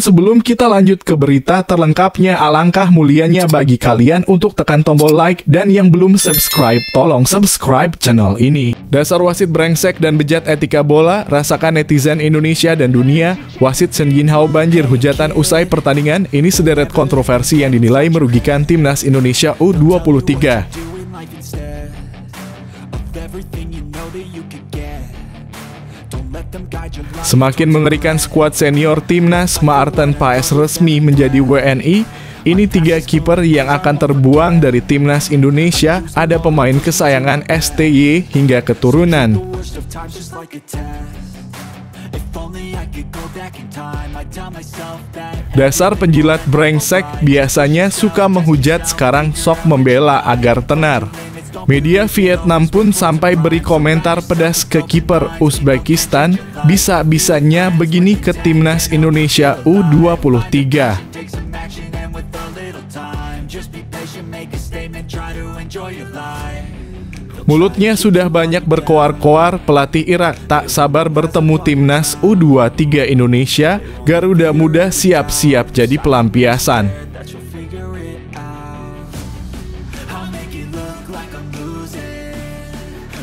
sebelum kita lanjut ke berita terlengkapnya, alangkah mulianya bagi kalian untuk tekan tombol like, dan yang belum subscribe, tolong subscribe channel ini. Dasar wasit brengsek dan bejat etika bola, rasakan netizen Indonesia dan dunia. Wasit Shen Yinhao banjir hujatan usai pertandingan. Ini sederet kontroversi yang dinilai merugikan timnas Indonesia U23. Semakin mengerikan, skuad senior timnas Maarten Paes resmi menjadi WNI. Ini 3 kiper yang akan terbuang dari timnas Indonesia. Ada pemain kesayangan STY hingga keturunan. Dasar penjilat brengsek, biasanya suka menghujat, sekarang sok membela agar tenar. Media Vietnam pun sampai beri komentar pedas ke kiper Uzbekistan, bisa-bisanya begini ke timnas Indonesia U23. Mulutnya sudah banyak berkoar-koar, pelatih Irak tak sabar bertemu timnas U23 Indonesia. Garuda Muda siap-siap jadi pelampiasan.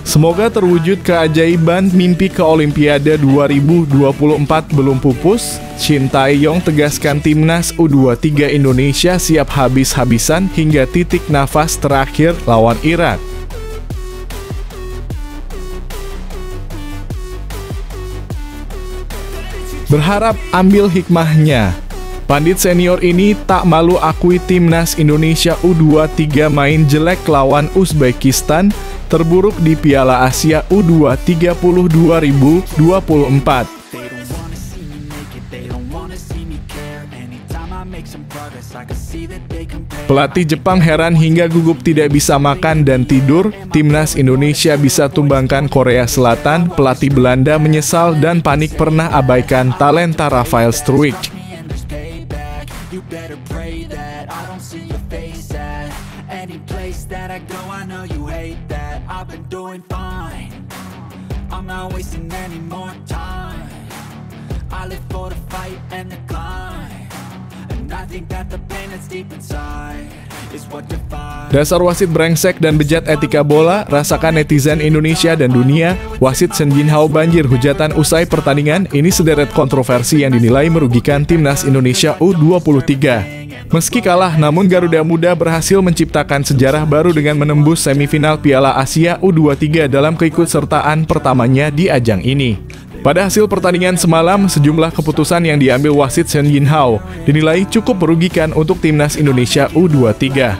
Semoga terwujud keajaiban, mimpi ke Olimpiade 2024 belum pupus. Shin Tae-yong tegaskan timnas U23 Indonesia siap habis-habisan hingga titik nafas terakhir lawan Irak. Berharap ambil hikmahnya. Pandit senior ini tak malu akui timnas Indonesia U23 main jelek lawan Uzbekistan, terburuk di Piala Asia U23 2024. Pelatih Jepang heran hingga gugup tidak bisa makan dan tidur. Timnas Indonesia bisa tumbangkan Korea Selatan. Pelatih Belanda menyesal dan panik pernah abaikan talenta Rafael Struijk. Dasar wasit brengsek dan bejat etika bola, rasakan netizen Indonesia dan dunia. Wasit Shen Yinhao banjir hujatan usai pertandingan. Ini sederet kontroversi yang dinilai merugikan timnas Indonesia U23. Meski kalah, namun Garuda Muda berhasil menciptakan sejarah baru dengan menembus semifinal Piala Asia U23 dalam keikutsertaan pertamanya di ajang ini. Pada hasil pertandingan semalam, sejumlah keputusan yang diambil wasit Shen Yinhao dinilai cukup merugikan untuk timnas Indonesia U23.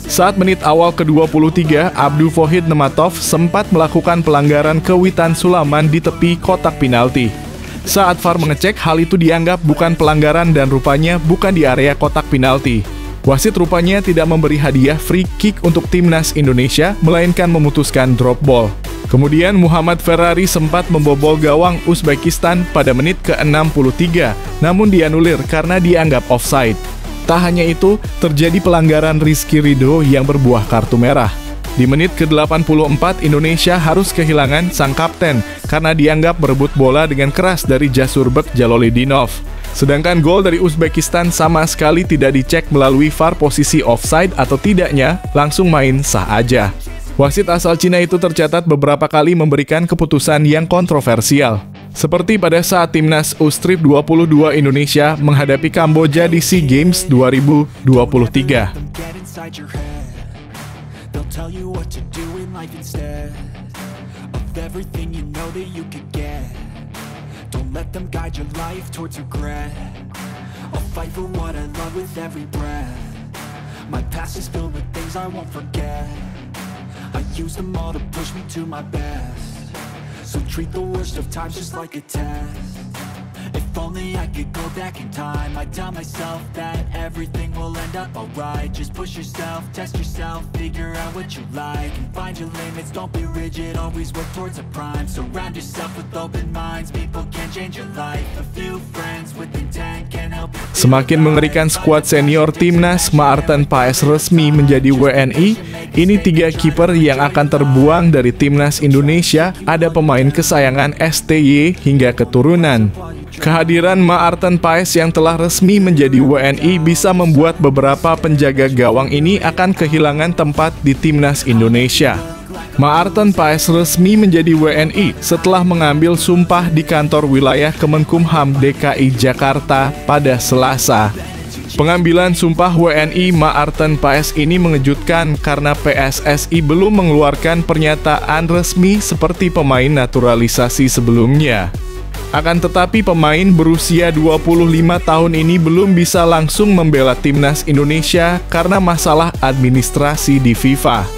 Saat menit awal ke-23, Abdul Fohid Nematov sempat melakukan pelanggaran ke Witan Sulaiman di tepi kotak penalti. Saat VAR mengecek, hal itu dianggap bukan pelanggaran dan rupanya bukan di area kotak penalti. Wasit rupanya tidak memberi hadiah free kick untuk timnas Indonesia, melainkan memutuskan drop ball. Kemudian Muhammad Ferrari sempat membobol gawang Uzbekistan pada menit ke-63, namun dianulir karena dianggap offside. Tak hanya itu, terjadi pelanggaran Rizky Ridho yang berbuah kartu merah. Di menit ke-84, Indonesia harus kehilangan sang kapten karena dianggap berebut bola dengan keras dari Jasurbek Jalolidinov. Sedangkan gol dari Uzbekistan sama sekali tidak dicek melalui VAR posisi offside atau tidaknya, langsung main sah aja. Wasit asal Cina itu tercatat beberapa kali memberikan keputusan yang kontroversial. Seperti pada saat timnas U23 Indonesia menghadapi Kamboja di SEA Games 2023. I use them all to push me to my best. So treat the worst of times just like a test. If only I could go back in time, I'd tell myself that everything will end up alright. Just push yourself, test yourself, figure out what you like, and find your limits, don't be rigid, always work towards a prime. Surround yourself with open minds, people can change your life. A few friends with intent can help you. Semakin mengerikan, skuad senior timnas Maarten Paes resmi menjadi WNI. Ini 3 kiper yang akan terbuang dari timnas Indonesia. Ada pemain kesayangan STY hingga keturunan. Kehadiran Maarten Paes yang telah resmi menjadi WNI bisa membuat beberapa penjaga gawang ini akan kehilangan tempat di timnas Indonesia. Maarten Paes resmi menjadi WNI setelah mengambil sumpah di kantor wilayah Kemenkumham DKI Jakarta pada Selasa. Pengambilan sumpah WNI Maarten Paes ini mengejutkan karena PSSI belum mengeluarkan pernyataan resmi seperti pemain naturalisasi sebelumnya. Akan tetapi pemain berusia 25 tahun ini belum bisa langsung membela timnas Indonesia karena masalah administrasi di FIFA.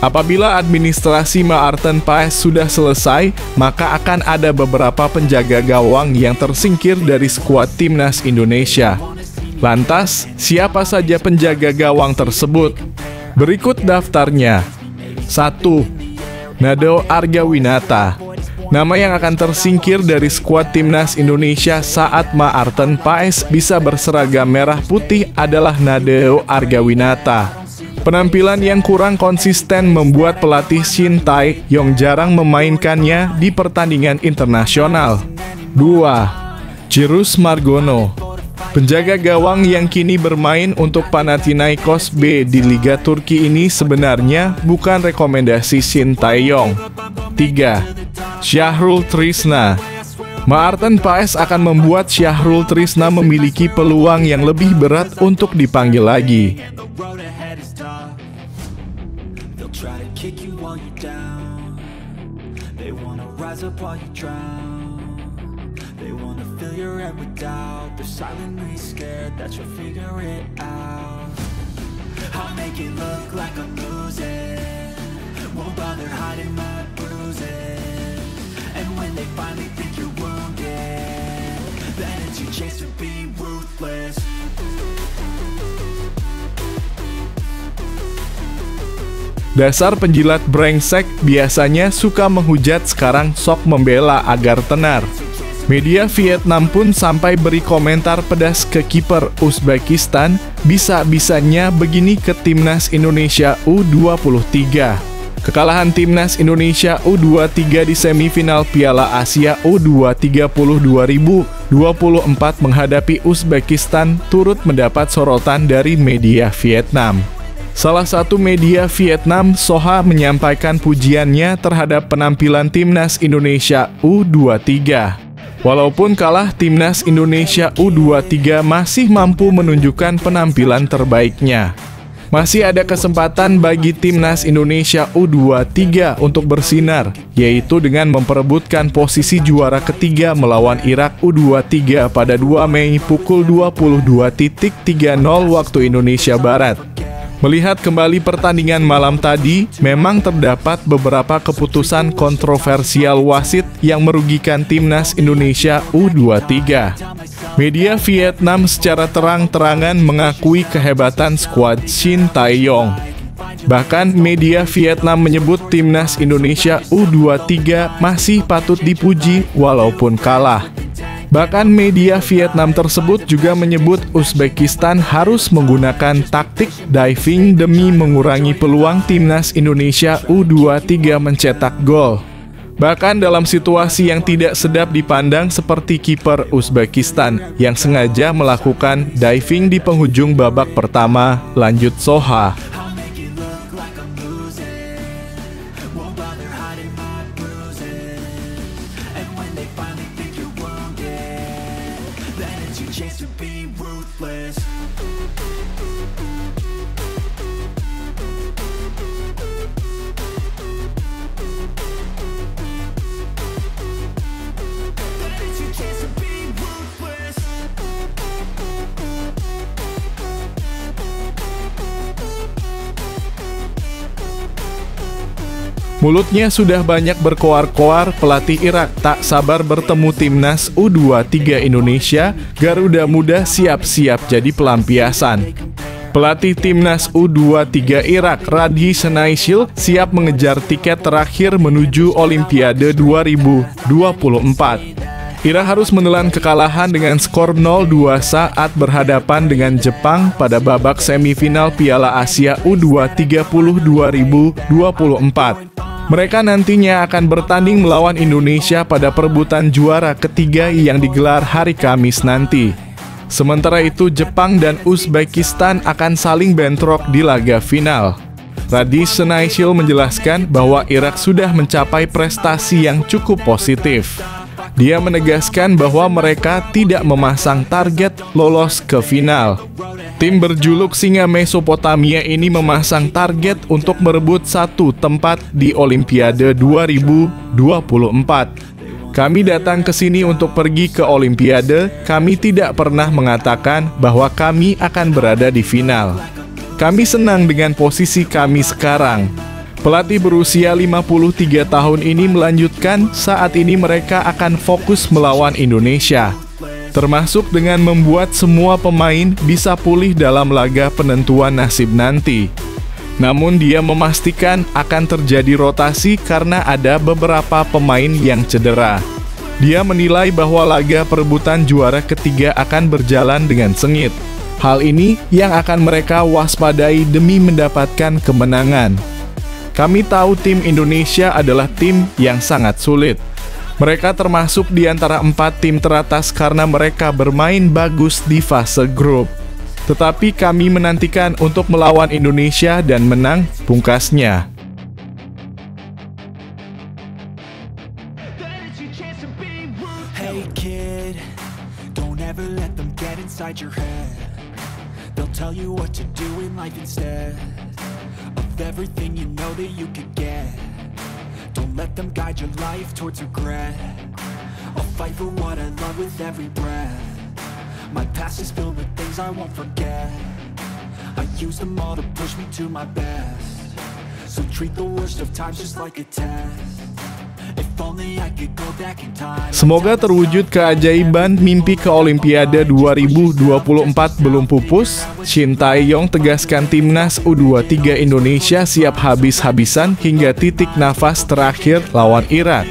Apabila administrasi Maarten Paes sudah selesai, maka akan ada beberapa penjaga gawang yang tersingkir dari skuad timnas Indonesia. Lantas, siapa saja penjaga gawang tersebut? Berikut daftarnya. 1. Nadeo Argawinata. Nama yang akan tersingkir dari skuad timnas Indonesia saat Maarten Paes bisa berseragam merah putih adalah Nadeo Argawinata. Penampilan yang kurang konsisten membuat pelatih Shin Tae-yong jarang memainkannya di pertandingan internasional. 2. Cirus Margono. Penjaga gawang yang kini bermain untuk Panathinaikos B di Liga Turki ini sebenarnya bukan rekomendasi Shin Tae-yong. 3. Syahrul Trisna. Maarten Paes akan membuat Syahrul Trisna memiliki peluang yang lebih berat untuk dipanggil lagi. They wanna fill your head with doubt. They're silently scared that you'll figure it out. I'll make it look like I'm losing. Won't bother hiding my bruises. And when they finally think you're wounded, then it's your chance to be ruthless. Dasar penjilat brengsek biasanya suka menghujat, sekarang sok membela agar tenar. Media Vietnam pun sampai beri komentar pedas ke kiper Uzbekistan, bisa-bisanya begini ke timnas Indonesia U23. Kekalahan timnas Indonesia U23 di semifinal Piala Asia U20 2024 menghadapi Uzbekistan turut mendapat sorotan dari media Vietnam. Salah satu media Vietnam, Soha, menyampaikan pujiannya terhadap penampilan timnas Indonesia U23. Walaupun kalah, timnas Indonesia U23 masih mampu menunjukkan penampilan terbaiknya. Masih ada kesempatan bagi timnas Indonesia U23 untuk bersinar, yaitu dengan memperebutkan posisi juara ketiga melawan Irak U23 pada 2 Mei pukul 22.30 waktu Indonesia Barat. Melihat kembali pertandingan malam tadi, memang terdapat beberapa keputusan kontroversial wasit yang merugikan timnas Indonesia U23. Media Vietnam secara terang-terangan mengakui kehebatan skuad Shin Tae-yong. Bahkan media Vietnam menyebut timnas Indonesia U23 masih patut dipuji walaupun kalah. Bahkan media Vietnam tersebut juga menyebut Uzbekistan harus menggunakan taktik diving demi mengurangi peluang timnas Indonesia U23 mencetak gol. Bahkan dalam situasi yang tidak sedap dipandang seperti kiper Uzbekistan yang sengaja melakukan diving di penghujung babak pertama, lanjut Soha. Mulutnya sudah banyak berkoar-koar, pelatih Irak tak sabar bertemu timnas U23 Indonesia. Garuda Muda siap-siap jadi pelampiasan. Pelatih timnas U23 Irak, Radhi Senaishil, siap mengejar tiket terakhir menuju Olimpiade 2024. Irak harus menelan kekalahan dengan skor 0-2 saat berhadapan dengan Jepang pada babak semifinal Piala Asia U20 2024. Mereka nantinya akan bertanding melawan Indonesia pada perebutan juara ketiga yang digelar hari Kamis nanti. Sementara itu, Jepang dan Uzbekistan akan saling bentrok di laga final. Radish Senaishil menjelaskan bahwa Irak sudah mencapai prestasi yang cukup positif. Dia menegaskan bahwa mereka tidak memasang target lolos ke final. Tim berjuluk Singa Mesopotamia ini memasang target untuk merebut satu tempat di Olimpiade 2024. Kami datang ke sini untuk pergi ke Olimpiade, kami tidak pernah mengatakan bahwa kami akan berada di final. Kami senang dengan posisi kami sekarang. Pelatih berusia 53 tahun ini melanjutkan, saat ini mereka akan fokus melawan Indonesia, termasuk dengan membuat semua pemain bisa pulih dalam laga penentuan nasib nanti. Namun dia memastikan akan terjadi rotasi karena ada beberapa pemain yang cedera. Dia menilai bahwa laga perebutan juara ketiga akan berjalan dengan sengit. Hal ini yang akan mereka waspadai demi mendapatkan kemenangan. Kami tahu tim Indonesia adalah tim yang sangat sulit. Mereka termasuk di antara 4 tim teratas karena mereka bermain bagus di fase grup. Tetapi kami menantikan untuk melawan Indonesia dan menang, pungkasnya. Hey kid, don't ever let them get inside your head. They'll tell you what to do in life instead of everything you know that you could get. Don't let them guide your life towards regret. I'll fight for what I love with every breath. My past is filled with things I won't forget. I use them all to push me to my best. So treat the worst of times just like a test. If only I could go back in time. Semoga terwujud keajaiban mimpi ke Olimpiade 2024 belum pupus. Shin Tae-yong tegaskan timnas U23 Indonesia siap habis-habisan hingga titik nafas terakhir lawan Irak.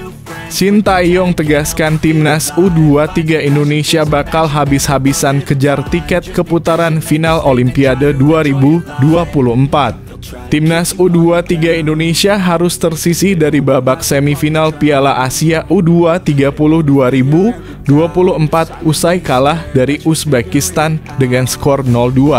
Shin Tae-yong tegaskan timnas U23 Indonesia bakal habis-habisan kejar tiket keputaran final Olimpiade 2024. Timnas U23 Indonesia harus tersisih dari babak semifinal Piala Asia U23 2024 usai kalah dari Uzbekistan dengan skor 0-2.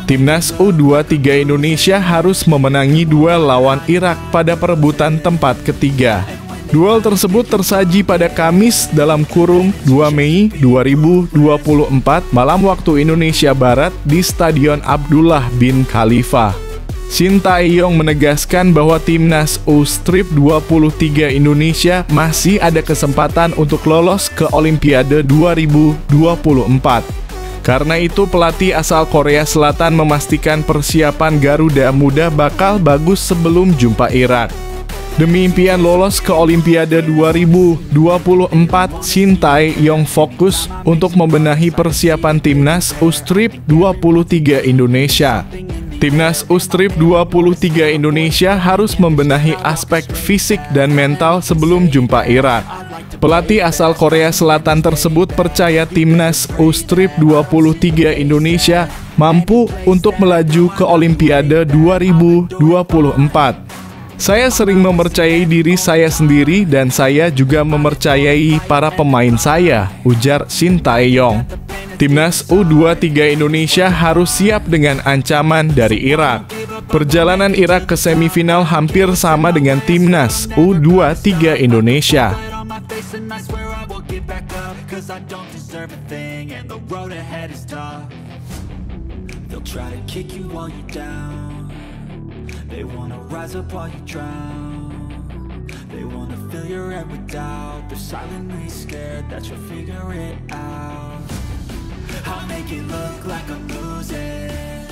Timnas U23 Indonesia harus memenangi duel lawan Irak pada perebutan tempat ketiga. Duel tersebut tersaji pada Kamis (2 Mei 2024) malam waktu Indonesia Barat di Stadion Abdullah bin Khalifa. Shin Tae-yong menegaskan bahwa timnas U23 Indonesia masih ada kesempatan untuk lolos ke Olimpiade 2024. Karena itu, pelatih asal Korea Selatan memastikan persiapan Garuda Muda bakal bagus sebelum jumpa Irak. Demi impian lolos ke Olimpiade 2024, Shin Tae-yong fokus untuk membenahi persiapan timnas U23 Indonesia. Timnas U23 Indonesia harus membenahi aspek fisik dan mental sebelum jumpa Irak. Pelatih asal Korea Selatan tersebut percaya timnas U23 Indonesia mampu untuk melaju ke Olimpiade 2024. Saya sering mempercayai diri saya sendiri dan saya juga mempercayai para pemain saya, ujar Shin Tae-yong. Timnas U23 Indonesia harus siap dengan ancaman dari Irak. Perjalanan Irak ke semifinal hampir sama dengan timnas U23 Indonesia. I'll make it look like I'm losing.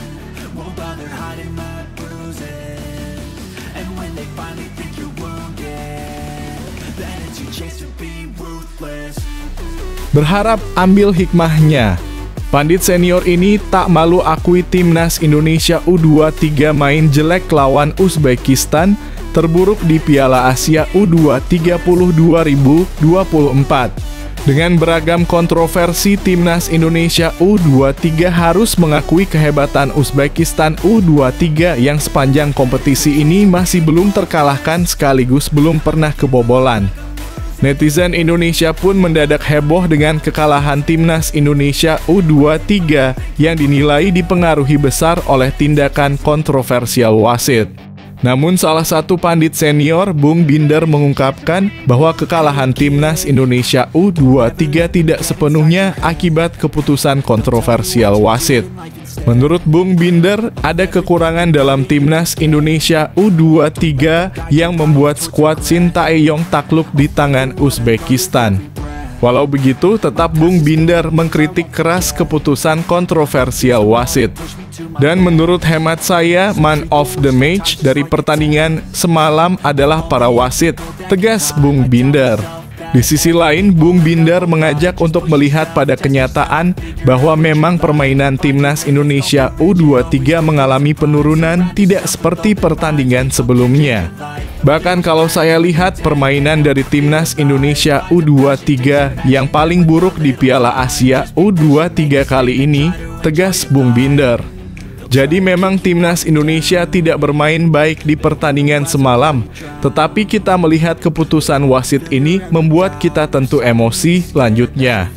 Won't bother hiding my bruises. And when they finally think you're wounded, then it's your chance to be ruthless. Berharap ambil hikmahnya. Pandit senior ini tak malu akui timnas Indonesia U23 main jelek lawan Uzbekistan, terburuk di Piala Asia U23 2024. Dengan beragam kontroversi, Timnas Indonesia U23 harus mengakui kehebatan Uzbekistan U23 yang sepanjang kompetisi ini masih belum terkalahkan sekaligus belum pernah kebobolan. Netizen Indonesia pun mendadak heboh dengan kekalahan Timnas Indonesia U23 yang dinilai dipengaruhi besar oleh tindakan kontroversial wasit. Namun salah satu pandit senior, Bung Binder, mengungkapkan bahwa kekalahan Timnas Indonesia U23 tidak sepenuhnya akibat keputusan kontroversial wasit. Menurut Bung Binder, ada kekurangan dalam Timnas Indonesia U23 yang membuat skuad Sintayong takluk di tangan Uzbekistan. Walau begitu, tetap Bung Binder mengkritik keras keputusan kontroversial wasit. Dan menurut hemat saya, man of the match dari pertandingan semalam adalah para wasit, tegas Bung Binder. Di sisi lain, Bung Binder mengajak untuk melihat pada kenyataan bahwa memang permainan Timnas Indonesia U23 mengalami penurunan tidak seperti pertandingan sebelumnya. Bahkan kalau saya lihat permainan dari Timnas Indonesia U23 yang paling buruk di Piala Asia U23 kali ini, tegas Bung Binder. Jadi memang Timnas Indonesia tidak bermain baik di pertandingan semalam, tetapi kita melihat keputusan wasit ini membuat kita tentu emosi lanjutnya.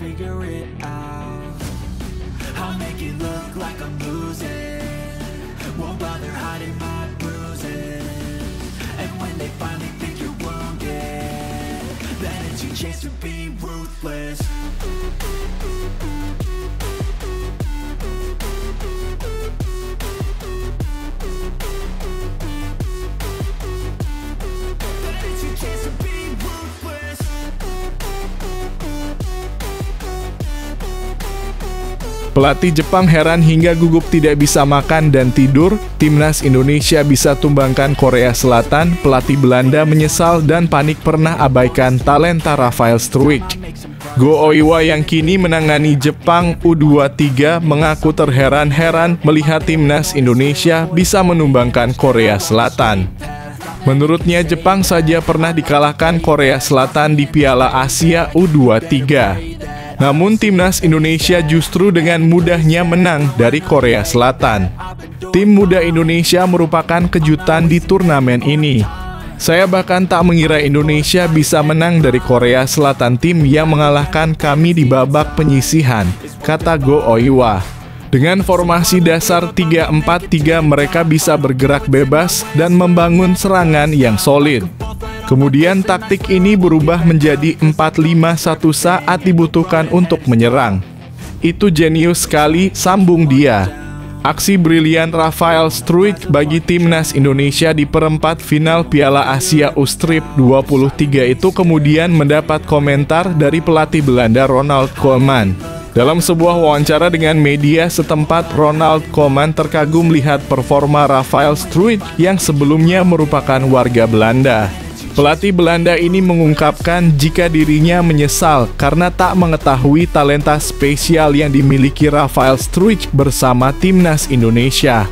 Pelatih Jepang heran hingga gugup tidak bisa makan dan tidur. Timnas Indonesia bisa tumbangkan Korea Selatan. Pelatih Belanda menyesal dan panik pernah abaikan talenta Rafael Struijk. Go Oiwa yang kini menangani Jepang U23 mengaku terheran-heran melihat Timnas Indonesia bisa menumbangkan Korea Selatan. Menurutnya, Jepang saja pernah dikalahkan Korea Selatan di Piala Asia U23. Namun Timnas Indonesia justru dengan mudahnya menang dari Korea Selatan. Tim muda Indonesia merupakan kejutan di turnamen ini. Saya bahkan tak mengira Indonesia bisa menang dari Korea Selatan, tim yang mengalahkan kami di babak penyisihan, kata Go Oiwa. Dengan formasi dasar 3-4-3 mereka bisa bergerak bebas dan membangun serangan yang solid. Kemudian taktik ini berubah menjadi 4-5-1 saat dibutuhkan untuk menyerang. Itu jenius sekali, sambung dia. Aksi brilian Rafael Struijk bagi Timnas Indonesia di perempat final Piala Asia U23 itu kemudian mendapat komentar dari pelatih Belanda Ronald Koeman. Dalam sebuah wawancara dengan media setempat, Ronald Koeman terkagum melihat performa Rafael Struijk yang sebelumnya merupakan warga Belanda. Pelatih Belanda ini mengungkapkan jika dirinya menyesal karena tak mengetahui talenta spesial yang dimiliki Rafael Struijk bersama Timnas Indonesia.